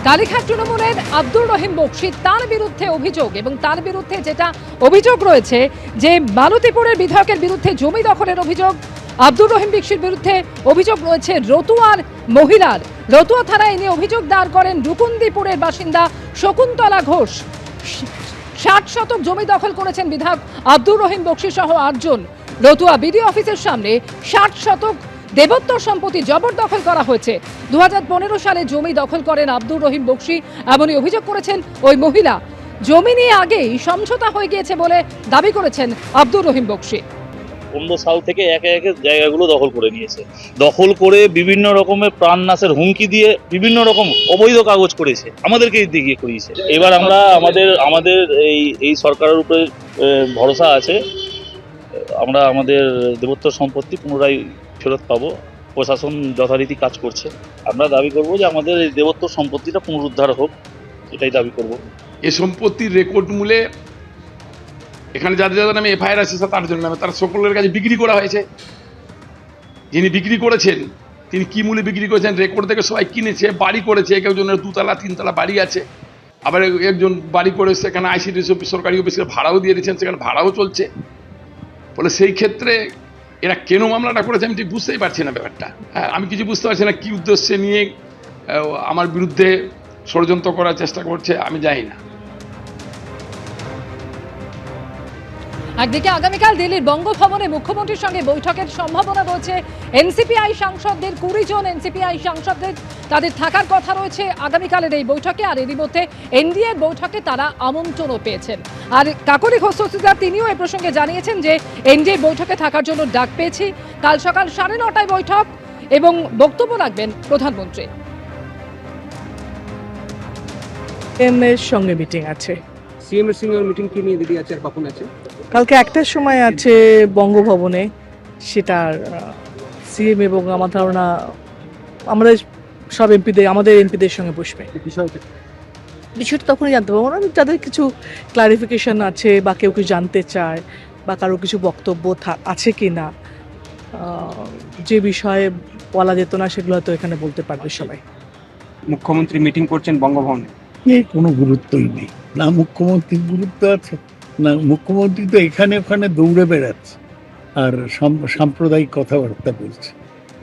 কালীঘাট তৃণমূলের আব্দুর রহিম বক্সী তার বিরুদ্ধে অভিযোগ এবং তার বিরুদ্ধে যেটা অভিযোগ রয়েছে যে মালতীপুরের বিধায়কের বিরুদ্ধে জমি দখলের অভিযোগ। আব্দুর রহিম বক্সীর বিরুদ্ধে অভিযোগ রয়েছে রতুয়ার মহিলার। রতুয়া থানায় এনে অভিযোগ দায়ের করেন রুকুন্দিপুরের বাসিন্দা শকুন্তলা ঘোষ। 60 শতক জমি দখল করেছেন বিধায়ক আব্দুর রহিম বক্সী সহ 8 জন। রতুয়া বিডিও অফিসের সামনে 60 শতক দেবত্বর সম্পত্তি জবরদখল করা হয়েছে। 2015 সালে জমি দখল করেন আব্দুর রহিম বক্সী, এমনই অভিযোগ করেছেন ওই মহিলা। জমি নিয়ে আগেই সমঝোতা হয়ে গিয়েছে বলে দাবি করেছেন আব্দুর রহিম বক্সী। 15 সাল থেকে একে একে জায়গাগুলো দখল করে নিয়েছে, দখল করে বিভিন্ন রকমের প্রাণনাশের হুমকি দিয়ে বিভিন্ন রকম অবৈধ কাগজ করেছে, আমাদেরকে দিয়ে করিয়েছে। এবার আমরা আমাদের এই সরকারের উপরে ভরসা আছে, আমরা আমাদের দেবত্ব সম্পত্তি পুনরায় ফেরত পাবো। প্রশাসন যথারীতি কাজ করছে। আমরা দাবি করব যে আমাদের এই দেবত্ব সম্পত্তিটা পুনরুদ্ধার হোক, এটাই দাবি করব। এই সম্পত্তির রেকর্ড মূলে এখানে যাদের যাদের নামে এফআইআর আছে তার জন্য নামে তারা সকলের কাছে বিক্রি করা হয়েছে। যিনি বিক্রি করেছেন তিনি কি মূল্যে বিক্রি করেছেন রেকর্ড থেকে সবাই কিনেছে, বাড়ি করেছে। কেউ জনের 2 তলা 3 তলা বাড়ি আছে, আবার একজন বাড়ি করে সেখানে আইসিডিএস অফিস সরকারি অফিসের ভাড়াও দিয়ে দিয়েছেন, সেখানে ভাড়াও চলছে। ফলে সেই ক্ষেত্রে এরা কেন মামলাটা করেছে আমি ঠিক বুঝতেই পারছি না ব্যাপারটা। হ্যাঁ, আমি কিছু বুঝতে পারছি না কি উদ্দেশ্যে নিয়ে আমার বিরুদ্ধে ষড়যন্ত্র করার চেষ্টা করছে, আমি জানি না। একদিকে আগামীকাল দিল্লির বঙ্গভবনে মুখ্যমন্ত্রীর সঙ্গে বৈঠকের সম্ভাবনা রয়েছে। এনসিপিআই সাংসদদের 20 জন এনসিপিআই সাংসদদের তাদের থাকার কথা রয়েছে আগামীকালের এই বৈঠকে। আর এরই মধ্যে এনডিএর বৈঠকে তারা আমন্ত্রণও পেয়েছেন। আর কাকলি ঘোষ তিনিও এই প্রসঙ্গে জানিয়েছেন যে এনডিএ বৈঠকে থাকার জন্য ডাক পেয়েছি। কাল সকাল 9:30টায় বৈঠক এবং বক্তব্য রাখবেন প্রধানমন্ত্রী। এম এর সঙ্গে মিটিং আছে, সিএম এর সঙ্গে মিটিং কি নিয়ে দিদি আছে আর কখন আছে? কালকে 1টার সময় আছে বঙ্গভবনে। সেটার সিএম এবং আমার ধারণা আমাদের সব আমাদের এমপিদের সঙ্গে বসবে। বিষয়টা তখনই জানতে পারবো না, যাদের কিছু ক্লারিফিকেশন আছে বা কেউ কিছু জানতে চায় বা কারো কিছু বক্তব্য আছে কি না, যে বিষয়ে বলা যেত না সেগুলো হয়তো এখানে বলতে পারবে সবাই। মুখ্যমন্ত্রী মিটিং করছেন বঙ্গভবনে, এই কোনো গুরুত্বই নেই। না মুখ্যমন্ত্রীর গুরুত্ব আছে, না মুখ্যমন্ত্রী তো এখানে ওখানে দৌড়ে বেড়াচ্ছে আর সাম্প্রদায়িক কথাবার্তা বলছে।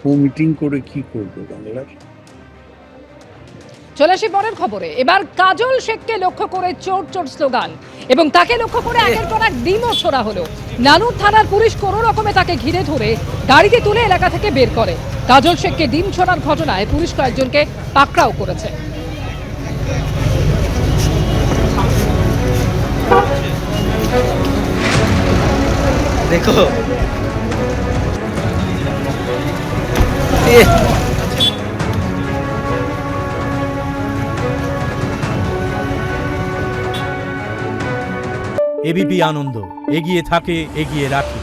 ও মিটিং করে কি করবে বাংলার? চলে আসি পরের খবরে। এবার কাজল শেখকে লক্ষ্য করে চোর চোর স্লোগান এবং তাকে লক্ষ্য করে একের পর এক ডিমও ছোড়া হলো। নানুর থানার পুলিশ কোনো রকমে তাকে ঘিরে ধরে গাড়িতে তুলে এলাকা থেকে বের করে। কাজল শেখকে ডিম ছোড়ার ঘটনায় পুলিশ কয়েকজনকে পাকড়াও করেছে। দেখো এবিপি আনন্দ, এগিয়ে থাকে, এগিয়ে রাখে।